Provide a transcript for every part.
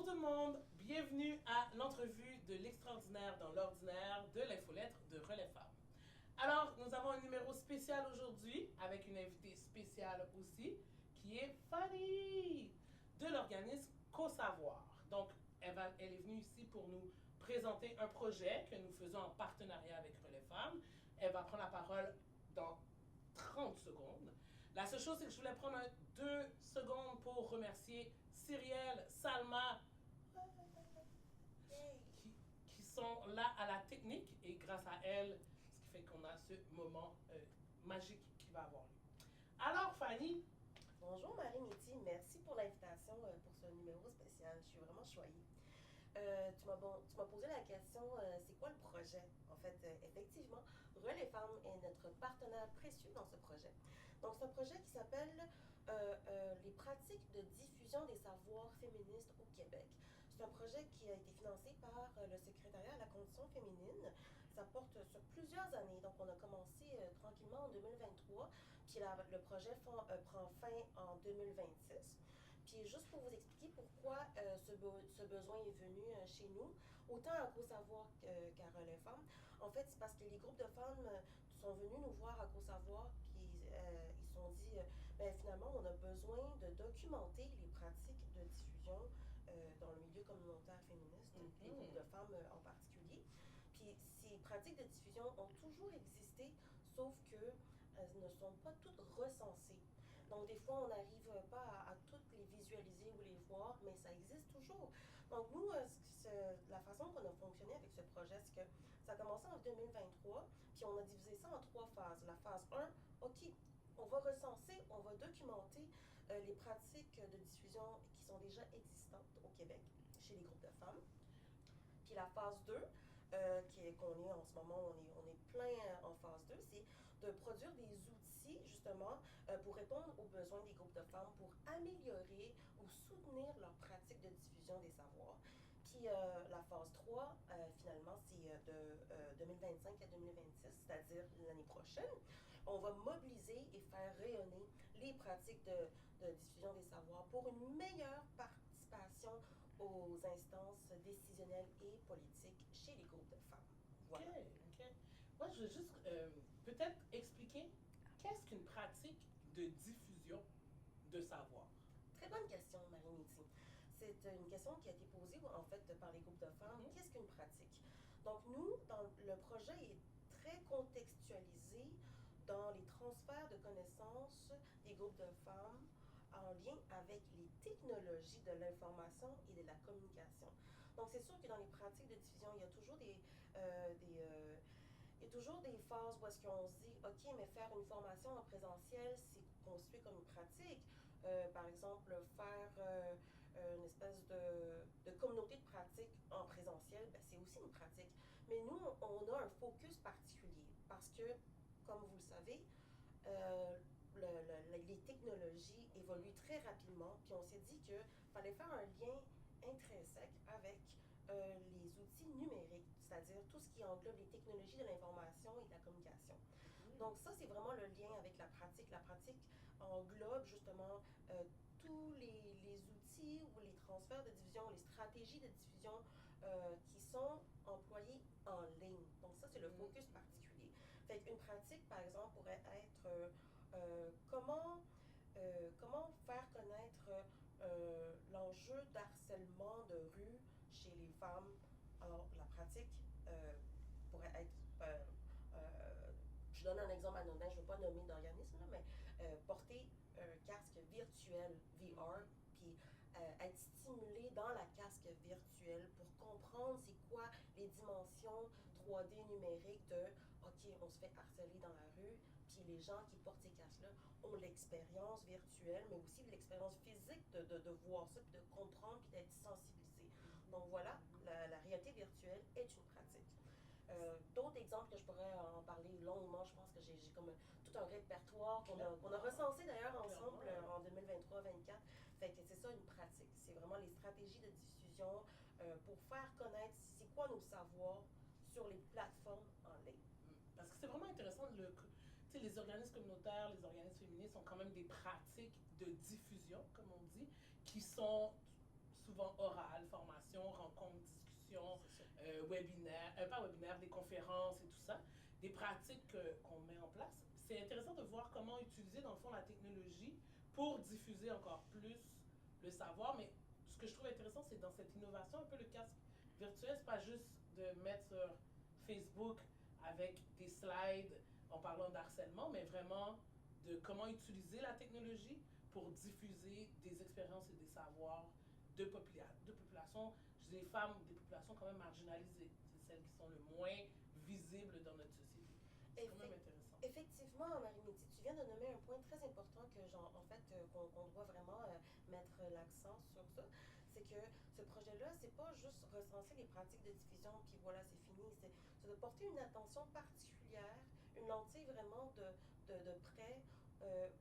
tout le monde, bienvenue à l'entrevue de l'extraordinaire dans l'ordinaire de l'infolettre de Relais Femmes. Alors, nous avons un numéro spécial aujourd'hui avec une invitée spéciale aussi qui est Fanny de l'organisme Co-Savoir. Donc, elle est venue ici pour nous présenter un projet que nous faisons en partenariat avec Relais Femmes. Elle va prendre la parole dans 30 secondes. La seule chose, c'est que je voulais prendre 2 secondes pour remercier Cyrielle, Salma, qui sont là à la technique et grâce à elles, ce qui fait qu'on a ce moment magique qui va avoir lieu. Alors, Fanny. Bonjour Marie-Métis, merci pour l'invitation pour ce numéro spécial. Je suis vraiment choyée. Tu m'as posé la question, c'est quoi le projet? En fait, effectivement, Relais Femmes est notre partenaire précieux dans ce projet. Donc, c'est un projet qui s'appelle les pratiques de diffusion des savoirs féministes au Québec. C'est un projet qui a été financé par le secrétariat à la condition féminine. Ça porte sur plusieurs années. Donc, on a commencé tranquillement en 2023, puis le projet prend fin en 2026. Puis juste pour vous expliquer pourquoi ce besoin est venu chez nous, autant à Co-Savoir qu'à Relais Femmes, en fait, c'est parce que les groupes de femmes sont venus nous voir à Co-Savoir, puis ils se sont dit, finalement, on a besoin de documenter les pratiques de diffusion dans le milieu communautaire féministe, les groupes de femmes en particulier. Puis ces pratiques de diffusion ont toujours existé, sauf qu'elles ne sont pas toutes recensées. Donc, des fois, on n'arrive pas à toutes les visualiser ou les voir, mais ça existe toujours. Donc, nous, la façon qu'on a fonctionné avec ce projet, c'est que ça a commencé en 2023, puis on a divisé ça en 3 phases. La phase 1, OK, on va recenser, on va documenter les pratiques de diffusion qui sont déjà existantes au Québec chez les groupes de femmes. Puis la phase 2, qu'on est en ce moment, on est plein en phase 2, c'est de produire des outils justement pour répondre aux besoins des groupes de femmes, pour améliorer ou soutenir leur pratique de diffusion des savoirs. Puis la phase 3, finalement, c'est de 2025 à 2026, c'est-à-dire l'année prochaine. On va mobiliser et faire rayonner les pratiques de diffusion des savoirs pour une meilleure participation aux instances décisionnelles et politiques chez les groupes de femmes. Voilà. OK. Moi, je veux juste peut-être expliquer qu'est-ce qu'une pratique de diffusion de savoir. Très bonne question, Marie-Métis. C'est une question qui a été posée en fait par les groupes de femmes. Qu'est-ce qu'une pratique? Donc nous, le projet est très contextualisé dans les transferts de connaissances des groupes de femmes en lien avec les technologies de l'information et de la communication. Donc c'est sûr que dans les pratiques de diffusion, il y a toujours il y a toujours des phases où est-ce qu'on se dit, OK, mais faire une formation en présentiel, c'est constitué comme une pratique. Par exemple, faire une espèce de communauté de pratique en présentiel, c'est aussi une pratique. Mais nous, on a un focus particulier parce que, comme vous le savez, les technologies évoluent très rapidement, puis on s'est dit qu'il fallait faire un lien intrinsèque avec les outils numériques, c'est-à-dire tout ce qui englobe les technologies de l'information et de la communication. Donc ça, c'est vraiment le lien avec la pratique. La pratique englobe justement tous les outils ou les transferts de diffusion, les stratégies de diffusion qui sont employés en ligne. Donc ça, c'est le focus particulier. Fait qu'une pratique, par exemple, pourrait être comment faire connaître l'enjeu d'harcèlement de rue chez les femmes. Alors, la pratique pourrait être, je donne un exemple anodin, je ne veux pas nommer d'organisme, mais porter un casque virtuel, VR, puis être stimulé dans la casque virtuelle pour comprendre c'est quoi les dimensions 3D numériques de OK, on se fait harceler dans la rue, puis les gens qui portent ces casques-là ont l'expérience virtuelle, mais aussi l'expérience physique de voir ça, puis de comprendre, puis d'être sensibilisé. Donc voilà, la réalité virtuelle est une pratique. D'autres exemples que je pourrais en parler longuement, je pense que j'ai comme tout un répertoire qu'on a recensé d'ailleurs ensemble en 2023-24. Fait que c'est ça une pratique. C'est vraiment les stratégies de diffusion pour faire connaître c'est quoi nos savoirs sur les plateformes en ligne. Parce que c'est vraiment intéressant, les organismes communautaires, les organismes féministes ont quand même des pratiques de diffusion, comme on dit, qui sont souvent orales, discussions, webinaires, pas webinaires, des conférences et tout ça, des pratiques qu'on met en place. C'est intéressant de voir comment utiliser, dans le fond, la technologie pour diffuser encore plus le savoir. Mais ce que je trouve intéressant, c'est dans cette innovation, un peu le casque virtuel, c'est pas juste de mettre sur Facebook avec des slides en parlant d'harcèlement, mais vraiment de comment utiliser la technologie pour diffuser des expériences et des savoirs de populations, je dis des femmes, des populations quand même marginalisées. C'est celles qui sont le moins visibles dans notre société. C'est quand même intéressant. Effectivement, Marie-Métis, tu viens de nommer un point très important que, en fait, qu'on doit vraiment mettre l'accent sur ça. C'est que ce projet-là, c'est pas juste recenser les pratiques de diffusion, puis voilà, c'est fini. C'est de porter une attention particulière, une lentille vraiment de près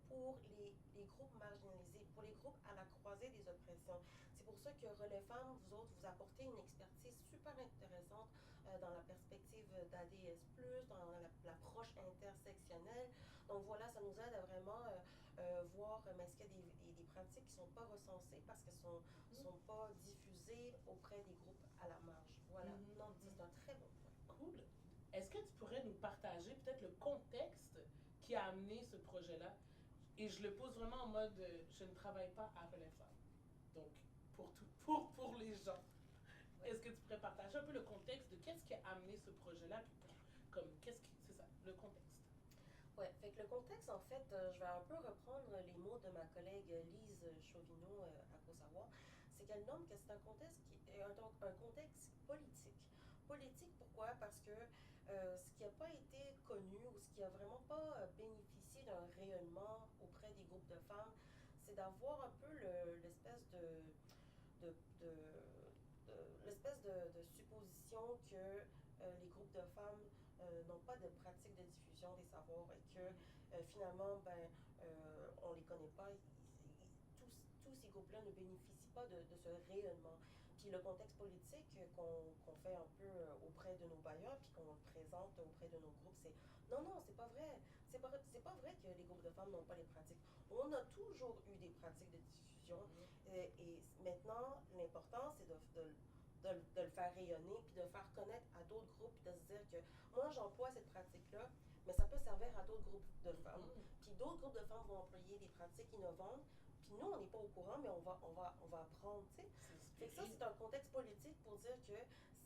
pour les groupes marginalisés, pour les groupes à la croisée des oppressions. C'est pour ça que Relais Femmes, vous autres, vous apportez une expertise super intéressante dans la perspective d'ADS+, dans l'approche intersectionnelle. Donc voilà, ça nous aide à vraiment voir est-ce qu'il y a des pratiques qui ne sont pas recensées parce qu'elles ne sont pas diffusées auprès des groupes à la marge. Voilà, donc c'est un très bon point. Cool. Est-ce que tu pourrais nous partager peut-être le contexte qui a amené ce projet-là? Et je le pose vraiment en mode, je ne travaille pas à Relais Femmes. Donc, pour les gens. Est-ce que tu pourrais partager un peu le contexte de qu'est-ce qui a amené ce projet-là, comme c'est ça, le contexte? Ouais, fait que le contexte, en fait, je vais un peu reprendre les mots de ma collègue Lise Chauvineau à Co-Savoir. C'est qu'elle nomme que c'est un contexte qui est un contexte politique. Politique, pourquoi? Parce que ce qui n'a pas été connu ou ce qui n'a vraiment pas bénéficié d'un rayonnement auprès des groupes de femmes, c'est d'avoir un peu l'espèce de, de, l'espèce de supposition que les groupes de femmes n'ont pas de pratique de diffusion des savoirs et que finalement, on ne les connaît pas. Tous ces groupes-là ne bénéficient pas de ce rayonnement. Puis le contexte politique qu'on fait un peu auprès de nos bailleurs, puis qu'on présente auprès de nos groupes, c'est non, c'est pas vrai. C'est pas vrai que les groupes de femmes n'ont pas les pratiques. On a toujours eu des pratiques de diffusion. Et maintenant, l'important, c'est de le faire rayonner, puis de le faire connaître à d'autres groupes, puis de se dire que moi, j'emploie cette pratique-là, mais ça peut servir à d'autres groupes de femmes. Puis d'autres groupes de femmes vont employer des pratiques innovantes, puis nous, on n'est pas au courant, mais on va apprendre, tu sais. Fait que ça, c'est un contexte politique pour dire que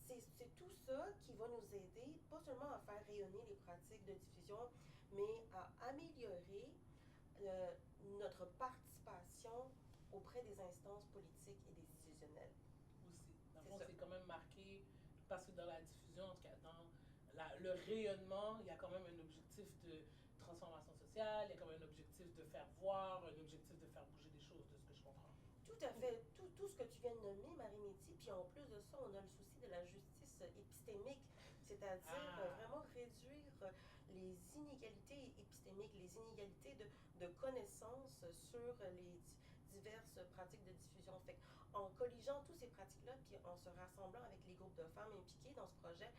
c'est tout ça qui va nous aider, pas seulement à faire rayonner les pratiques de diffusion, mais à améliorer notre participation auprès des instances politiques et décisionnelles. Aussi. Dans le fond, c'est quand même marqué, parce que dans la diffusion, en tout cas, dans le rayonnement, il y a quand même un objectif de transformation sociale, il y a quand même un objectif de faire voir, un objectif de faire bouger des choses, de ce que je comprends. Tout à fait. Tout ce que tu viens de nommer, Marie-Métis, puis en plus de ça, on a le souci de la justice épistémique, c'est-à-dire vraiment réduire les inégalités épistémiques, les inégalités de connaissances sur les diverses pratiques de diffusion. Fait en colligeant toutes ces pratiques-là, puis en se rassemblant avec les groupes de femmes impliquées dans ce projet,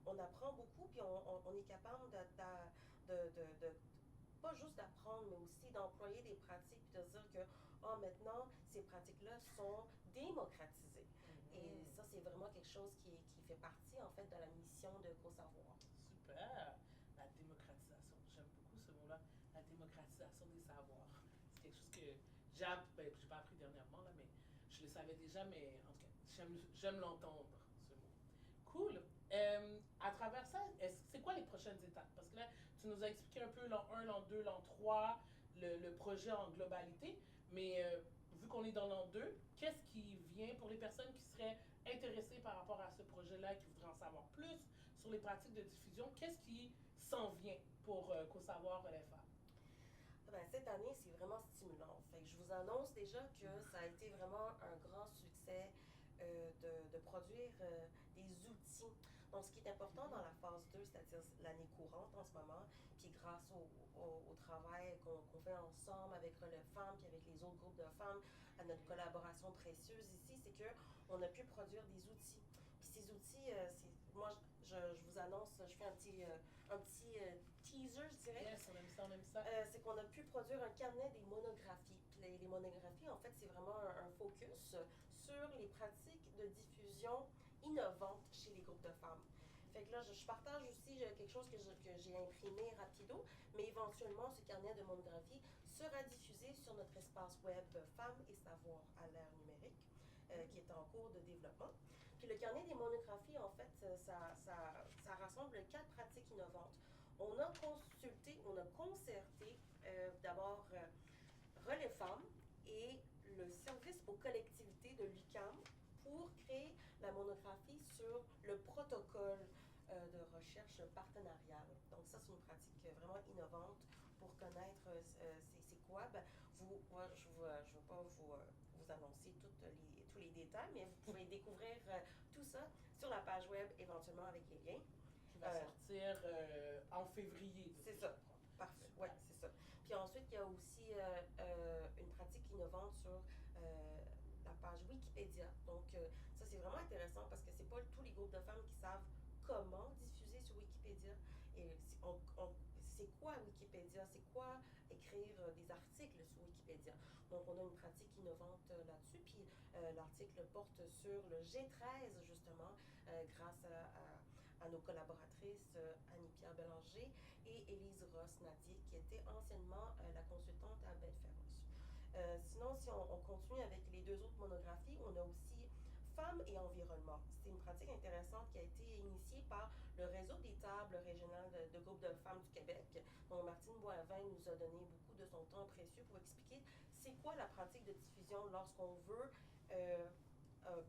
on apprend beaucoup, puis on est capable de pas juste d'apprendre, mais aussi d'employer des pratiques, puis de se dire que maintenant, ces pratiques-là sont démocratisées. Et ça, c'est vraiment quelque chose qui fait partie, en fait, de la mission de Co-Savoir. Super! La démocratisation. J'aime beaucoup ce mot-là. La démocratisation des savoirs. C'est quelque chose que j'ai pas appris dernièrement, là, mais je le savais déjà, mais en tout cas, j'aime l'entendre, ce mot. Cool! À travers ça, c'est quoi les prochaines étapes? Parce que là, tu nous as expliqué un peu l'an 1, l'an 2, l'an 3, le projet en globalité, mais vu qu'on est dans l'an 2, qu'est-ce qui vient pour les personnes qui seraient intéressées par rapport à ce projet-là, qui voudraient en savoir plus sur les pratiques de diffusion? Qu'est-ce qui s'en vient pour Co-Savoir Relais Femmes? Cette année, c'est vraiment stimulant. Fait que je vous annonce déjà que ça a été vraiment un grand succès de produire des outils. Donc, ce qui est important dans la phase 2, c'est-à-dire l'année courante en ce moment, puis grâce au travail qu'on fait ensemble avec Relais Femmes, puis avec les autres groupes de femmes, à notre collaboration précieuse ici, c'est qu'on a pu produire des outils. Puis ces outils, moi, je vous annonce, je fais un petit teaser, je dirais. Yes, on aime ça. C'est qu'on a pu produire un carnet des monographies. Puis les monographies, en fait, c'est vraiment un focus sur les pratiques de diffusion innovantes chez les groupes de femmes. Fait que là, je partage aussi quelque chose que j'ai imprimé rapido, mais éventuellement, ce carnet de monographie sera diffusé sur notre espace web Femmes et Savoir à l'ère numérique, qui est en cours de développement. Puis le carnet des monographies, en fait, ça rassemble 4 pratiques innovantes. On a consulté, on a concerté d'abord Relais Femmes et le service aux collectivités de l'UQAM pour créer la monographie sur le protocole de recherche partenariale. Donc ça, c'est une pratique vraiment innovante pour connaître c'est quoi. Ben, moi, je ne veux pas vous annoncer tous les détails, mais vous pouvez découvrir tout ça sur la page web, éventuellement avec les liens. Qui va sortir en février. C'est ça. Parfait. Oui, c'est ça. Puis ensuite, il y a aussi une pratique innovante sur la page Wikipédia. Donc, ça, c'est vraiment intéressant parce que c'est pas tous les groupes de femmes qui savent comment diffuser sur Wikipédia. Et c'est quoi Wikipédia? C'est quoi écrire des articles sur Wikipédia? Donc, on a une pratique innovante là-dessus. Puis, l'article porte sur le G13, justement, grâce à nos collaboratrices Annie-Pierre Bélanger et Élise Ross-Nadier, qui était anciennement la consultante à Belferros. Sinon, si on continue avec les 2 autres monographies, on a aussi Femmes et environnement. C'est une pratique intéressante qui a été initiée par le réseau des tables régionales de groupes de femmes du Québec. Donc, Martine Boivin nous a donné beaucoup de son temps précieux pour expliquer c'est quoi la pratique de diffusion lorsqu'on veut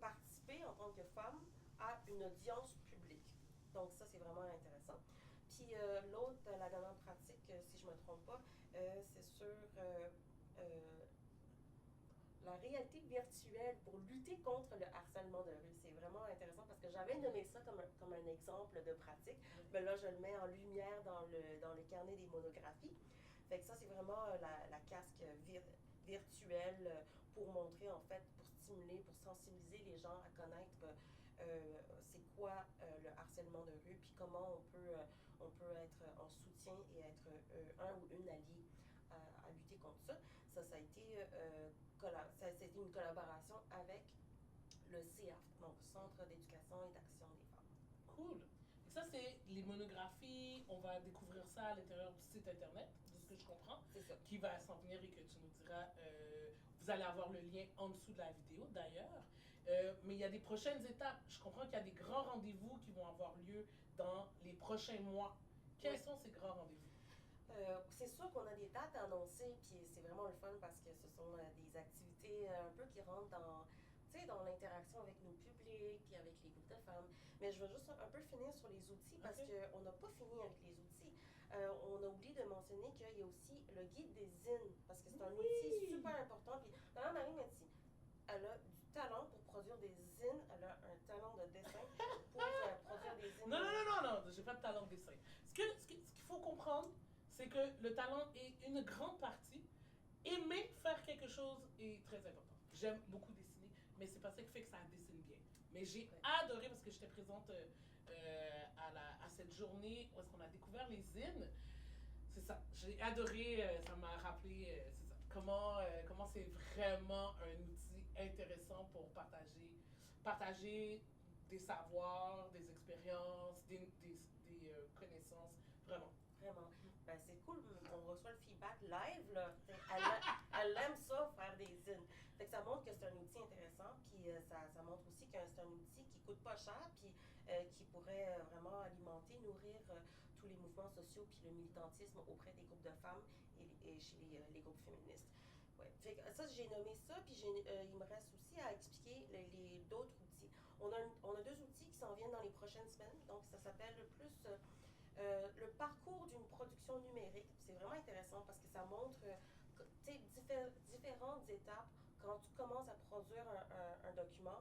participer en tant que femme à une audience publique. Donc, ça, c'est vraiment intéressant. Puis, l'autre, la dernière pratique, si je ne me trompe pas, c'est sur la réalité virtuelle pour lutter contre le harcèlement de rue. C'est vraiment intéressant parce que j'avais nommé ça comme un exemple de pratique, mais là, je le mets en lumière dans le carnet des monographies. Fait que ça, c'est vraiment la casque virtuelle pour montrer, en fait, pour stimuler, pour sensibiliser les gens à connaître c'est quoi le harcèlement de rue, puis comment on peut être en soutien et être un ou une alliée à lutter contre ça. Ça a été une collaboration avec le CEAF, donc Centre d'éducation et d'action des femmes. Cool. Et ça, c'est les monographies. On va découvrir ça à l'intérieur du site internet, de ce que je comprends. C'est ça. Qui va s'en venir et que tu nous diras. Vous allez avoir le lien en dessous de la vidéo, d'ailleurs. Mais il y a des prochaines étapes. Je comprends qu'il y a des grands rendez-vous qui vont avoir lieu dans les prochains mois. Quels sont ces grands rendez-vous? C'est sûr qu'on a des dates annoncées, puis c'est vraiment le fun parce que ce sont des activités un peu qui rentrent dans l'interaction avec nos publics, puis avec les groupes de femmes. Mais je veux juste un peu finir sur les outils parce qu'on n'a pas fini avec les outils. On a oublié de mentionner qu'il y a aussi le guide des zines, parce que c'est un outil super important. Puis, Marie m'a dit, elle a du talent pour produire des zines, elle a un talent de dessin pour produire des zines. Non, j'ai pas de talent de dessin. Ce qu'il faut comprendre, c'est que le talent est une grande partie. Aimer faire quelque chose est très important. J'aime beaucoup dessiner, mais c'est pas ça qui fait que ça dessine bien. Mais j'ai adoré parce que j'étais présente à cette journée où est-ce qu'on a découvert les zines. C'est ça. J'ai adoré. Ça m'a rappelé c'est ça, comment c'est vraiment un outil intéressant pour partager des savoirs, des expériences, des connaissances. Vraiment. Vraiment. Ben, c'est cool, on reçoit le feedback live, là. Elle aime ça, faire des zines. Fait que ça montre que c'est un outil intéressant, puis ça montre aussi que c'est un outil qui coûte pas cher, puis qui pourrait vraiment alimenter, nourrir tous les mouvements sociaux, puis le militantisme auprès des groupes de femmes et chez les groupes féministes. Ouais. Fait que ça, j'ai nommé ça, puis il me reste aussi à expliquer d'autres outils. On a 2 outils qui s'en viennent dans les prochaines semaines, donc ça s'appelle plus le parcours d'une production numérique. C'est vraiment intéressant parce que ça montre différentes étapes quand tu commences à produire un document,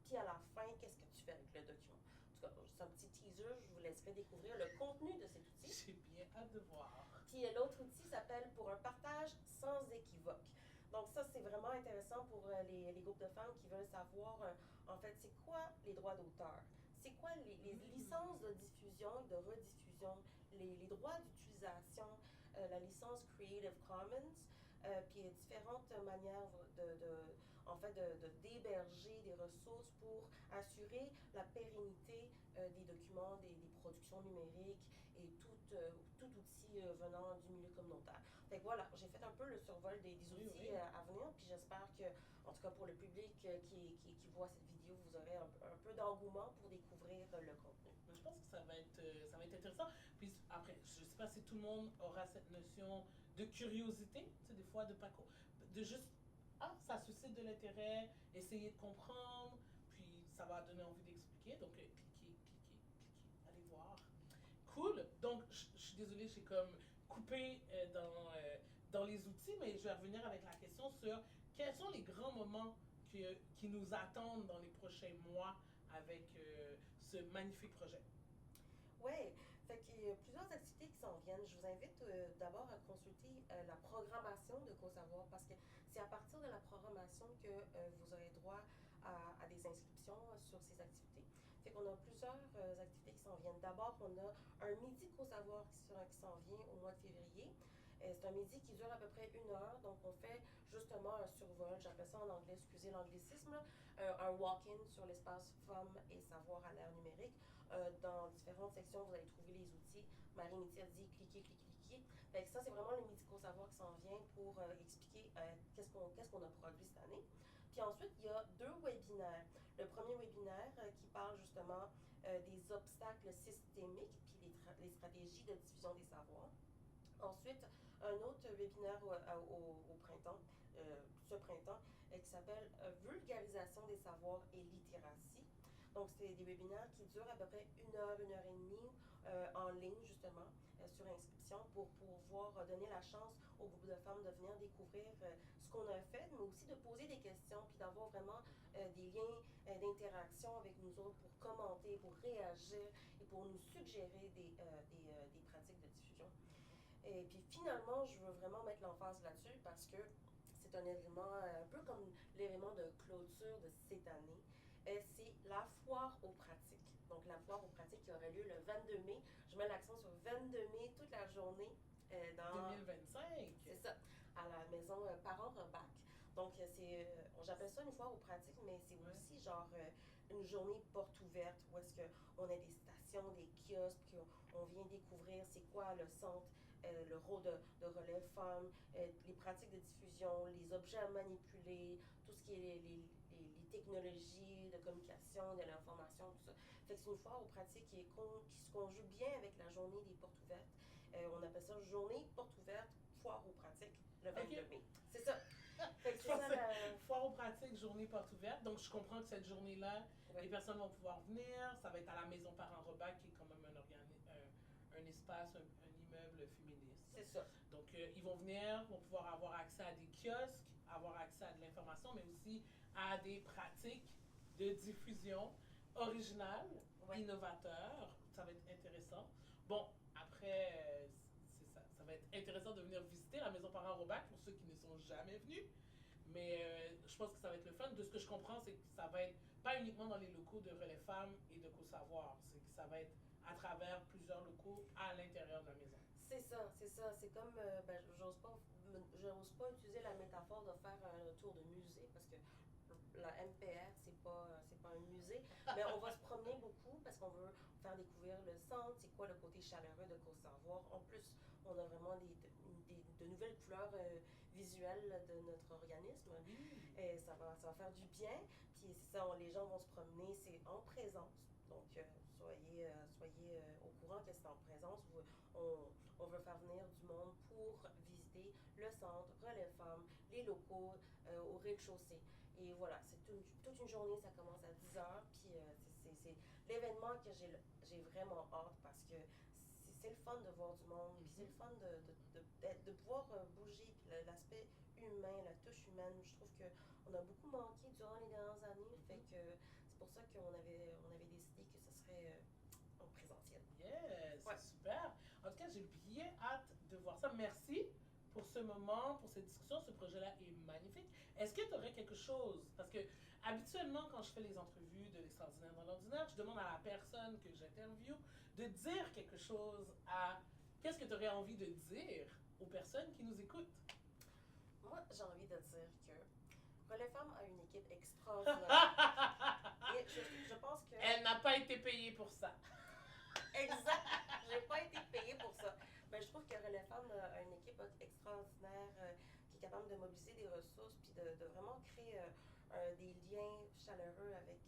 puis à la fin, qu'est-ce que tu fais avec le document. En tout cas, c'est un petit teaser, je vous laisserai découvrir le contenu de cet outil. J'ai bien hâte de voir. Puis l'autre outil s'appelle Pour un partage sans équivoque. Donc ça, c'est vraiment intéressant pour les groupes de femmes qui veulent savoir, en fait, c'est quoi les droits d'auteur? C'est quoi les licences de diffusion et de rediffusion, les droits d'utilisation, la licence Creative Commons, puis différentes manières d'héberger des ressources pour assurer la pérennité des documents, des productions numériques et tout outil venant du milieu communautaire. Fait que voilà, j'ai fait un peu le survol des Oui, outils oui. à venir, puis j'espère que, en tout cas pour le public qui voit cette vidéo, vous aurez un peu d'engouement pour découvrir le contenu. Mais je pense que ça va être intéressant. Puis après, je sais pas si tout le monde aura cette notion de curiosité, tu sais, des fois, de juste, ah, ça suscite de l'intérêt, essayer de comprendre, puis ça va donner envie d'expliquer. Donc, allez voir. Cool. Donc, je suis désolée, j'ai comme coupé dans les outils, mais je vais revenir avec la question sur quels sont les grands moments qui nous attendent dans les prochains mois avec ce magnifique projet. Oui, fait qu'il y a plusieurs activités qui s'en viennent. Je vous invite d'abord à consulter la programmation de CoSavoir parce que c'est à partir de la programmation que vous aurez droit à des inscriptions sur ces activités. Fait qu'on a plusieurs activités qui s'en viennent. D'abord, on a un midi CoSavoir qui s'en vient au mois de février. C'est un midi qui dure à peu près 1 heure, donc on fait justement un survol, j'appelle ça en anglais, excusez l'anglicisme, un walk-in sur l'espace femmes et savoir à l'ère numérique. Dans différentes sections, vous allez trouver les outils. Marie-Métier a dit cliquez, cliquez, cliquez. Fait que ça, c'est vraiment le Médico-Savoir qui s'en vient pour expliquer qu'est-ce qu'on a produit cette année. Puis ensuite, il y a 2 webinaires. Le premier webinaire qui parle justement des obstacles systémiques puis les stratégies de diffusion des savoirs. Ensuite, un autre webinaire au printemps, ce printemps, qui s'appelle Vulgarisation des savoirs et littératie. Donc, c'est des webinaires qui durent à peu près 1 heure et demie en ligne, justement, sur inscription pour pouvoir donner la chance au groupe de femmes de venir découvrir ce qu'on a fait, mais aussi de poser des questions, puis d'avoir vraiment des liens d'interaction avec nous autres pour commenter, pour réagir et pour nous suggérer des pratiques de diffusion. Et puis finalement, je veux vraiment mettre l'emphase là-dessus parce que c'est un événement un peu comme l'événement de clôture de cette année. C'est la foire aux pratiques. Donc la foire aux pratiques qui aurait lieu le 22 mai. Je mets l'accent sur 22 mai toute la journée. Dans 2025. C'est ça, à la maison Parent-Rebac. Donc j'appelle ça une foire aux pratiques, mais c'est aussi genre une journée porte ouverte où est-ce qu'on a des stations, des kiosques, puis on vient découvrir c'est quoi le centre, le rôle de relève femmes, les pratiques de diffusion, les objets à manipuler, tout ce qui est les technologies de communication, de l'information, tout ça. Fait que c'est une foire aux pratiques qui se conjugue bien avec la journée des portes ouvertes. On appelle ça journée porte ouverte, foire aux pratiques, le 22 mai. C'est ça. Fait que c'est ça Foire aux pratiques, journée porte ouverte. Donc, je comprends que cette journée-là, les personnes vont pouvoir venir. Ça va être à la maison Parent-Rebac, qui est quand même un espace, un immeuble féministe. C'est ça. Donc, ils vont venir, vont pouvoir avoir accès à des kiosques, avoir accès à de l'information, mais aussi à des pratiques de diffusion originales, innovateurs. Ça va être intéressant. Bon, après, c'est ça. Ça va être intéressant de venir visiter la maison Parent-Rebac pour ceux qui ne sont jamais venus. Mais je pense que ça va être le fun. De ce que je comprends, c'est que ça va être pas uniquement dans les locaux de Relais Femmes et de CoSavoir. C'est que ça va être à travers plusieurs locaux à l'intérieur de la maison. C'est ça, c'est ça. C'est comme, j'ose pas utiliser la métaphore de faire un tour de musée parce que la MPR, c'est pas un musée, mais on va se promener beaucoup parce qu'on veut faire découvrir le centre, c'est quoi le côté chaleureux de CoSavoir. En plus, on a vraiment de nouvelles couleurs visuelles de notre organisme. Et ça va faire du bien. Puis c'est ça, les gens vont se promener, c'est en présence. Donc, soyez au courant que c'est en présence. On veut faire venir du monde pour visiter le centre, Relais Femmes, les locaux au rez-de-chaussée. Et voilà, c'est toute une journée, ça commence à 10 h. Puis c'est l'événement que j'ai vraiment hâte parce que c'est le fun de voir du monde. Puis c'est le fun de pouvoir bouger. Puis l'aspect humain, la touche humaine, je trouve qu'on a beaucoup manqué durant les dernières années. Fait que c'est pour ça qu'on avait décidé que ce serait en présentiel. Yes, c'est super. En tout cas, j'ai bien hâte de voir ça. Merci pour ce moment, pour cette discussion. Ce projet-là est magnifique. Est-ce que tu aurais quelque chose? Parce que habituellement, quand je fais les entrevues de l'extraordinaire dans l'ordinaire, je demande à la personne que j'interviewe de dire quelque chose à... Qu'est-ce que tu aurais envie de dire aux personnes qui nous écoutent? Moi, j'ai envie de dire que Relais Femmes a une équipe extraordinaire. Et je été payée pour ça. Exact. J'ai pas été payée pour ça. Ben, je trouve que Relais Femmes a une équipe extraordinaire qui est capable de mobiliser des ressources puis de vraiment créer des liens chaleureux avec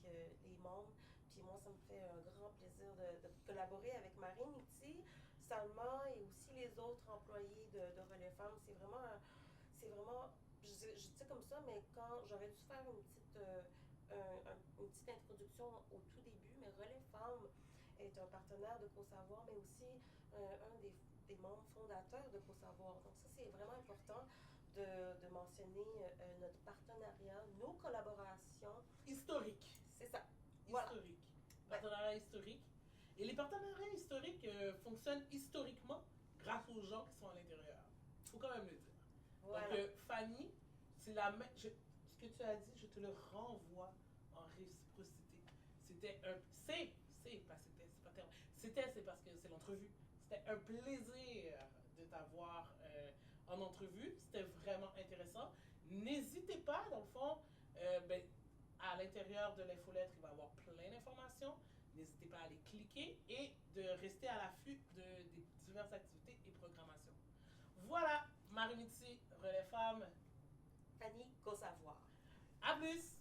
les membres. Puis moi, ça me fait un grand plaisir de collaborer avec Marine ici, Salma et aussi les autres employés de Relais Femmes. C'est vraiment, je dis comme ça, mais quand j'aurais dû faire une petite introduction au tout début, mais Relais Femmes est un partenaire de CoSavoir, mais aussi un des membres fondateurs de CoSavoir. Donc ça, c'est vraiment important de mentionner notre partenariat, nos collaborations. Historique. C'est ça. Voilà. Historique. Partenariat historique. Et les partenariats historiques fonctionnent historiquement grâce aux gens qui sont à l'intérieur. Il faut quand même le dire. Voilà. Donc, Fanny, c'est la même. Ce que tu as dit, je te le renvoie en réciprocité. C'était un. C'est parce que c'est l'entrevue. C'était un plaisir de t'avoir en entrevue. C'était vraiment intéressant. N'hésitez pas, dans le fond, à l'intérieur de l'infolettre, il va y avoir plein d'informations. N'hésitez pas à les cliquer et de rester à l'affût des diverses activités et programmations. Voilà, Marie-Mitzi, Relais Femmes. Fanny CoSavoir. À plus!